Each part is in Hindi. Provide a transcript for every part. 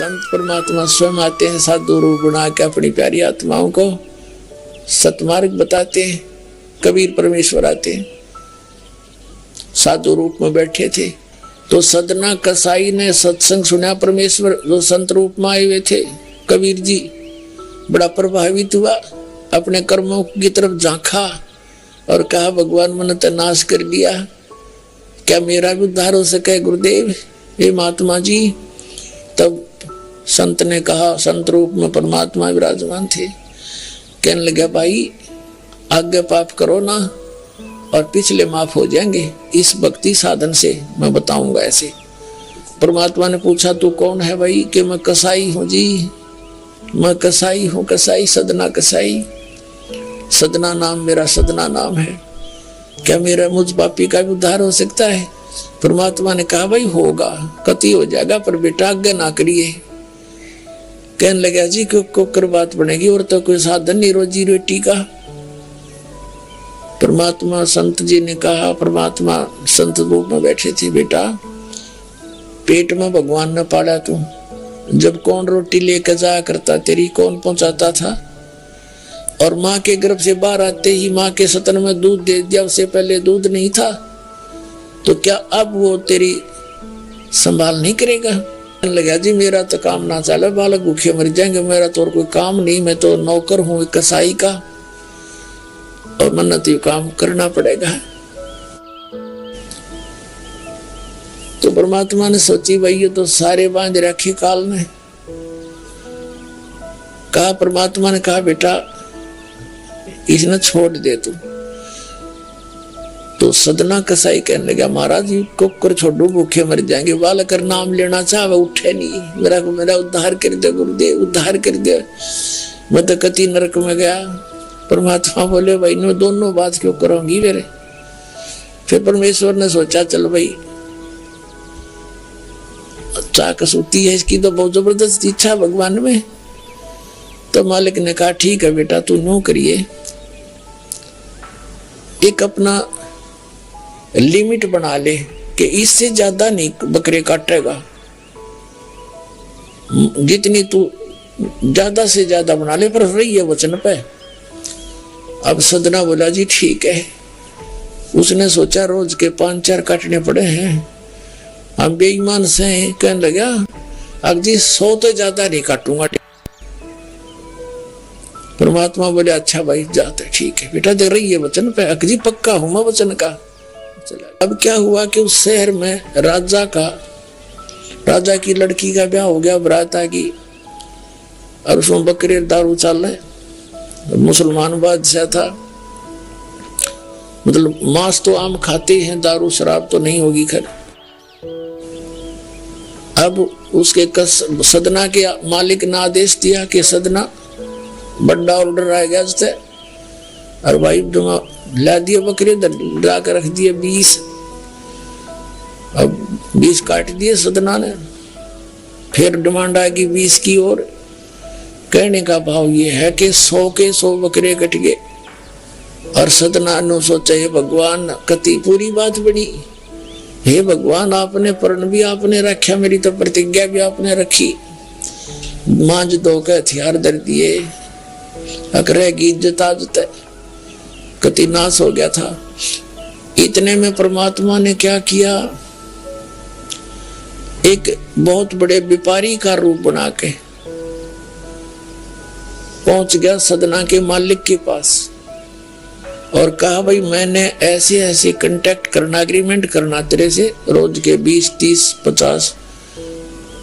संत परमात्मा स्वयं आते हैं साधु रूप बना के अपनी प्यारी आत्माओं को सतमार्ग बताते हैं। कबीर परमेश्वर आते हैं, साधु रूप में बैठे थे तो सदना कसाई ने सत्संग सुना। परमेश्वर जो संत रूप में आए हुए थे, कबीर जी बड़ा प्रभावित हुआ, अपने कर्मों की तरफ झांका और कहा भगवान मैंने तो नाश कर दिया, क्या मेरा भी उद्धार हो सके गुरुदेव, हे महात्मा जी। तब संत ने कहा, संत रूप में परमात्मा विराजमान थे, कहने लगा भाई आगे पाप करो ना और पिछले माफ हो जाएंगे इस भक्ति साधन से, मैं बताऊंगा ऐसे। परमात्मा ने पूछा तू कौन है भाई? कि मैं कसाई हूं जी, मैं कसाई हूं, कसाई सदना कसाई, सदना नाम मेरा सदना नाम है, क्या मेरा मुझ पापी का भी उद्धार हो सकता है? परमात्मा ने कहा भाई होगा, कति हो जाएगा, पर बेटा आगे ना करिए। कहने लगा जी क्यों कर बात बनेगी, और तो कोई साधन नहीं रोजी रोटी का। परमात्मा संत जी ने कहा, परमात्मा संत रूप में बैठे थे, बेटा पेट में भगवान ने पाला तू, जब कौन रोटी लेकर जाया करता तेरी, कौन पहुंचाता था? और माँ के गर्भ से बाहर आते ही माँ के सतन में दूध दे दिया, उससे पहले दूध नहीं था, तो क्या अब वो तेरी संभाल नहीं करेगा? लगा जी मेरा तो काम ना चले, बालक भूखे मर जाएंगे, मेरा तो और कोई काम नहीं, मैं तो नौकर हूँ कसाई का और मन्नत यू काम करना पड़ेगा। तो परमात्मा ने सोची भाई ये तो सारे बांध रखे काल ने। कहा, परमात्मा ने कहा बेटा इसने छोड़ दे तू। तो सदना कसाई कहने लगा महाराज जी को कर छोड़ो, भूखे मर जाएंगे, बालक नाम लेना चाहे उठे नहीं, मेरा उद्धार कर दे गुरुदेव, उद्धार कर दे, मैं तो कति नरक में गया। परमात्मा बोले भाई मैं दोनों बात क्यों करूंगी मेरे? फिर परमेश्वर ने सोचा चल भाई अच्छा कसूती है इसकी, तो बहुत जबरदस्त इच्छा भगवान में। तो मालिक ने कहा ठीक है बेटा तू नो करिए, एक अपना लिमिट बना ले कि इससे ज्यादा नहीं बकरे काटेगा, जितनी तू ज्यादा से ज्यादा बना ले, पर रही है वचन पे। अब सदना बोला जी ठीक है। उसने सोचा रोज के 5-4 काटने पड़े हैं, हम बेईमान से हैं। कहने लगा अब जी 100 तो ज्यादा नहीं काटूंगा। परमात्मा बोले अच्छा भाई जाते, ठीक है बेटा देख रही है वचन पे, अकजी पक्का हूं मैं वचन का। अब क्या हुआ कि उस शहर में राजा की लड़की का ब्याह हो गया, बारात आ गई और उसमें बकरे दारू चल रहे। मुसलमान बादशाह था, मतलब मांस तो आम खाते हैं, दारू शराब तो नहीं होगी खैर। अब उसके सदना के मालिक ने आदेश दिया कि सदना बड़ा ऑर्डर आ गया उससे, और भाई ला दिए बकरे ला कर रख दिए 20। अब 20 काट दिए सदना ने, फिर डिमांड आ गई 20 की और। कहने का भाव ये है कि 100 के 100 बकरे कट गए। और सदना ने सोचा हे भगवान कति पूरी बात बनी, हे भगवान आपने प्रण भी आपने रखा, मेरी तो प्रतिज्ञा भी आपने रखी, मांझ दो के हथियार धर दिए, अकरेगी इज्जत आजत कति नाश हो गया था। इतने में परमात्मा ने क्या किया, एक बहुत बड़े व्यापारी का रूप बना के पहुंच गया सदना के मालिक के पास और कहा भाई मैंने ऐसे ऐसे कांटेक्ट करना, एग्रीमेंट करना तेरे से, रोज के 20, 30, 50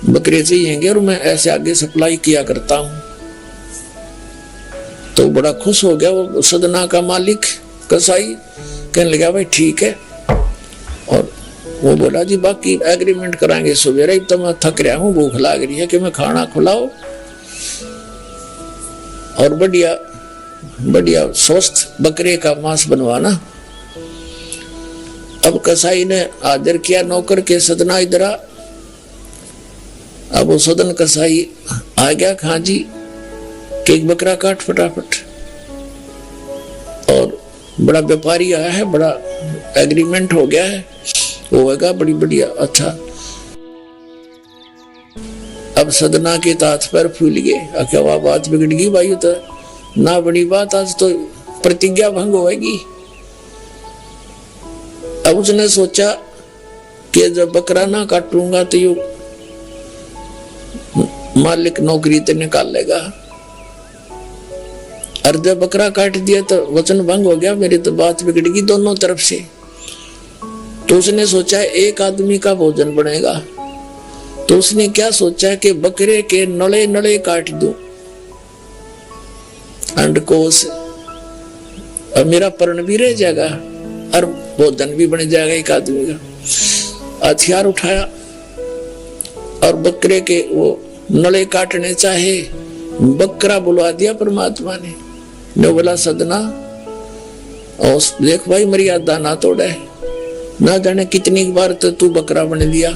बकरे चाहिए और मैं ऐसे आगे सप्लाई किया करता हूं। तो बड़ा खुश हो गया वो सदना का मालिक कसाई, कहने लगा भाई ठीक है। और वो बोला जी बाकी एग्रीमेंट कराएंगे सवेरे, तो मैं थक रहा हूँ, भूख लग रही है कि मैं खाना खिलाओ और बढ़िया बढ़िया स्वस्थ बकरे का मांस बनवाना। अब कसाई ने आदर किया नौकर के, सदना इधर आ। अब वो सदन कसाई आ गया, खां जी कि एक बकरा काट फटाफट। और बड़ा व्यापारी आया है, बड़ा एग्रीमेंट हो गया है, होगा बड़ी बढ़िया अच्छा। अब सदना के हाथ पैर फूल गए। क्या वह बात बिगड़ गई भाई, तो ना बड़ी बात, आज तो प्रतिज्ञा भंग होगी। अब उसने सोचा कि जब बकरा ना काटूंगा तो यू मालिक नौकरी तो निकाल लेगा, और जब बकरा काट दिया तो वचन भंग हो गया, मेरी तो बात बिगड़ गई दोनों तरफ से। तो उसने सोचा एक आदमी का भोजन बनेगा, तो उसने क्या सोचा कि बकरे के नले नले काट दूं अंडकोश, और मेरा पर्ण भी रह जाएगा और भोजन भी बन जाएगा एक आदमी का। हथियार उठाया और बकरे के वो नले काटने चाहे, बकरा बुलवा दिया परमात्मा ने बोला सदना और देख भाई मर्यादा ना तोड़े, ना जाने कितनी बार तो तू बकरा बन दिया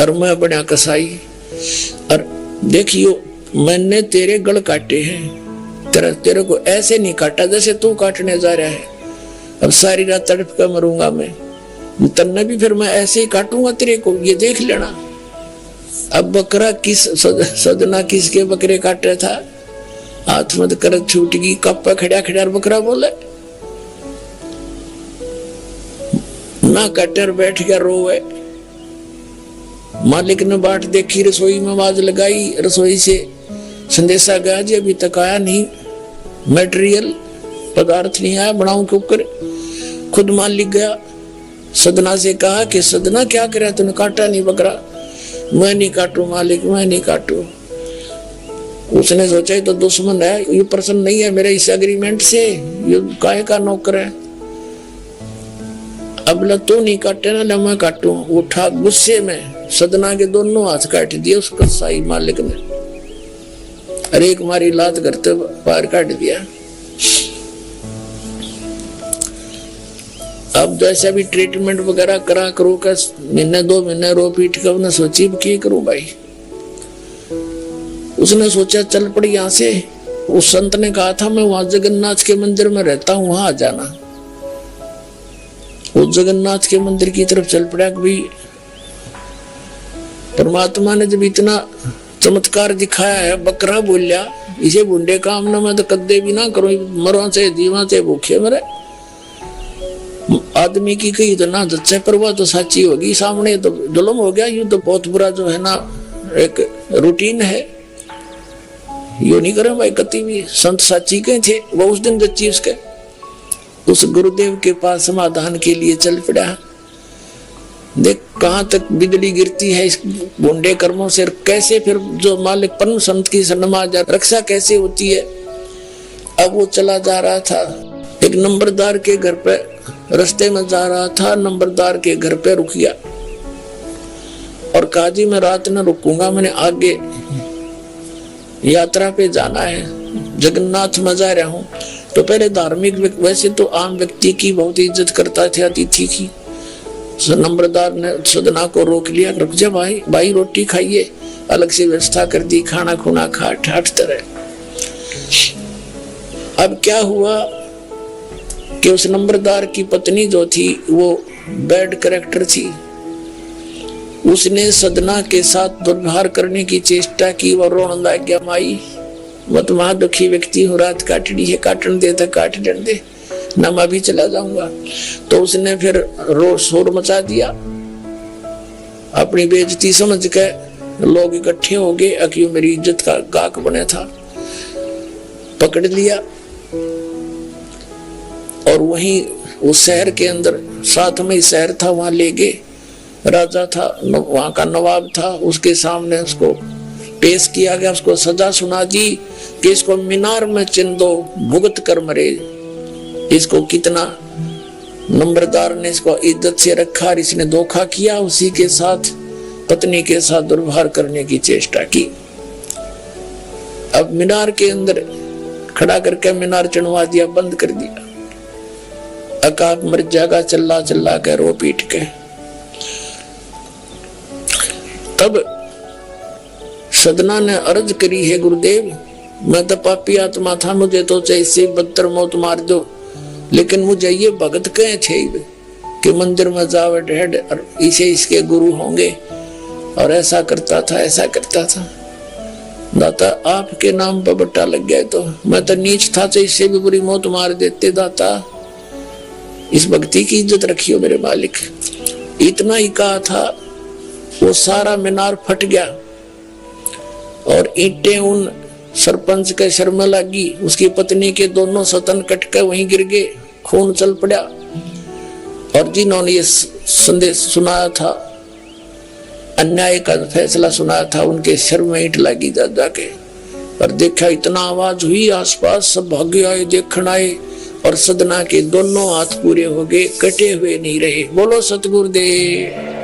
और मैं बना कसाई, और देखियो मैंने तेरे गल काटे हैं, तेरे को ऐसे नहीं काटा जैसे तू काटने जा रहा है। अब सारी रात तड़प कर मरूंगा मैं, तन्ने भी फिर मैं ऐसे ही काटूंगा तेरे को, ये देख लेना। अब बकरा किस सदना किसके बकरे काट रहा था, हाथ मत कर छूट गई, कप खड़ा खड़ा बकरा बोले ना, कटर बैठ गया रोवे। मालिक ने बाट देखी, रसोई में आवाज लगाई, रसोई से संदेशा गया जी अभी तक आया नहीं, मटेरियल पदार्थ नहीं आया, बनाऊं क्यों कर। खुद मालिक गया, सदना से कहा कि सदना क्या करे, तूने काटा नहीं बकरा। मैं नहीं काटू मालिक, मैं नहीं काटू। उसने सोचा ये तो दुश्मन है, ये प्रसन्न नहीं है मेरे इस एग्रीमेंट से, ये काहे का नौकर है। अब ल तू नहीं काटे ना, ल मैं काटू। उठा गुस्से में सदना के दोनों हाथ काट दिए उस कसाई मालिक ने, अरे एक मारी लात करते पार काट दिया। अब जैसा भी ट्रीटमेंट वगैरह करा करो का, महीने 2 महीने रो पीट कर उन्हें सोची क्या करूं भाई। उसने सोचा चल पड़ी यहाँ से। उस संत ने कहा था मैं वहां जगन्नाथ के मंदिर में रहता हूं, वहां आ जाना। उस जगन्नाथ के मंदिर की तरफ चल पड़ा। भी परमात्मा ने जब इतना चमत्कार दिखाया है, बकरा बोलिया इसे बुंडे काम ना मैं तो कदे भी ना करूं, मरो से जीवा से भूखे मरे। आदमी की कही तो ना जच्चे पर वह तो सच्ची होगी, सामने तो जुल्म हो गया। यूं तो बहुत बुरा जो है ना एक रूटीन है, यो नहीं करे भाई। कति भी संत साची के थे, वो उस दिन जच्ची उसके उस गुरुदेव के पास समाधान के लिए चल पड़ा। देख कहां तक बिजली गिरती है इस बुंडे कर्मों से, कैसे फिर जो मालिक परम संत की नमाज रक्षा कैसे होती है। अब वो चला जा रहा था, एक नंबरदार के घर पे रास्ते में जा रहा था, नंबरदार के घर पे रुक गया और कहा जी मैं रात न रुकूंगा, मैंने आगे यात्रा पे जाना है, जगन्नाथ में जा रहा हूं। तो पहले धार्मिक वैसे तो आम व्यक्ति की बहुत इज्जत करता था, अतिथि की। नंबरदार ने सदना को रोक लिया, रुक जा भाई, भाई रोटी खाइए, अलग से व्यवस्था कर दी, खाना खुना खा ठाठ तरह। अब क्या हुआ कि उस नंबरदार की पत्नी जो थी वो बैड कैरेक्टर थी, उसने सदना के साथ दुर्व्यवहार करने की चेष्टा की। वो रोने लग गया, माई मैं तो वहां दुखी व्यक्ति हूँ, रात काटनी है, काटन दे तो काट दे ना, मैं भी चला जाऊंगा। तो उसने फिर रो शोर मचा दिया, अपनी बेइज्जती समझ के लोग इकट्ठे हो गए, अक्यों मेरी इज्जत का गाक बने था। पकड़ लिया और वहीं उस शहर के अंदर, साथ में शहर था, वहां ले गए। राजा था, वहां का नवाब था, उसके सामने उसको पेश किया गया, उसको सजा सुना दी कि इसको मीनार में चिन दो, भुगत कर मरे। इसको कितना नंबरदार ने इसको इज्जत से रखा और इसने धोखा किया, उसी के साथ पत्नी के साथ दुर्व्यवहार करने की चेष्टा की। अब मीनार के अंदर खड़ा करके मीनार चढ़वा दिया, बंद कर दिया। अकाक मर जाएगा चिल्ला चिल्ला के, रो पीट के। तब सदना ने अर्ज करी, है गुरुदेव मैं तो पापी आत्मा था, मुझे तो इससे बदतर मौत मार दो, लेकिन मुझे ये भगत कहे थे कि मंदिर में जावे ढेड और इसे इसके गुरु होंगे, और ऐसा करता था ऐसा करता था। दाता आपके नाम पर बट्टा लग गया तो मैं तो नीच था, तो इससे भी बुरी मौत मार देते दाता। इस भक्ति की इज्जत रखियो मेरे मालिक। इतना ही कहा था, वो सारा मीनार फट गया और ईंटें उन सरपंच के सर में लगी। उसकी पत्नी के दोनों सतन कट कर वहीं गिर गए, खून चल पड़ा। और जिन्होंने ये संदेश सुनाया था, अन्याय का फैसला सुनाया था, उनके सिर में ईंट लगी दादा के। और देखा इतना आवाज हुई, आसपास सब भागे आए, देखने आए, और सदना के दोनों हाथ पूरे हो गए, कटे हुए नहीं रहे। बोलो सतगुरुदेव।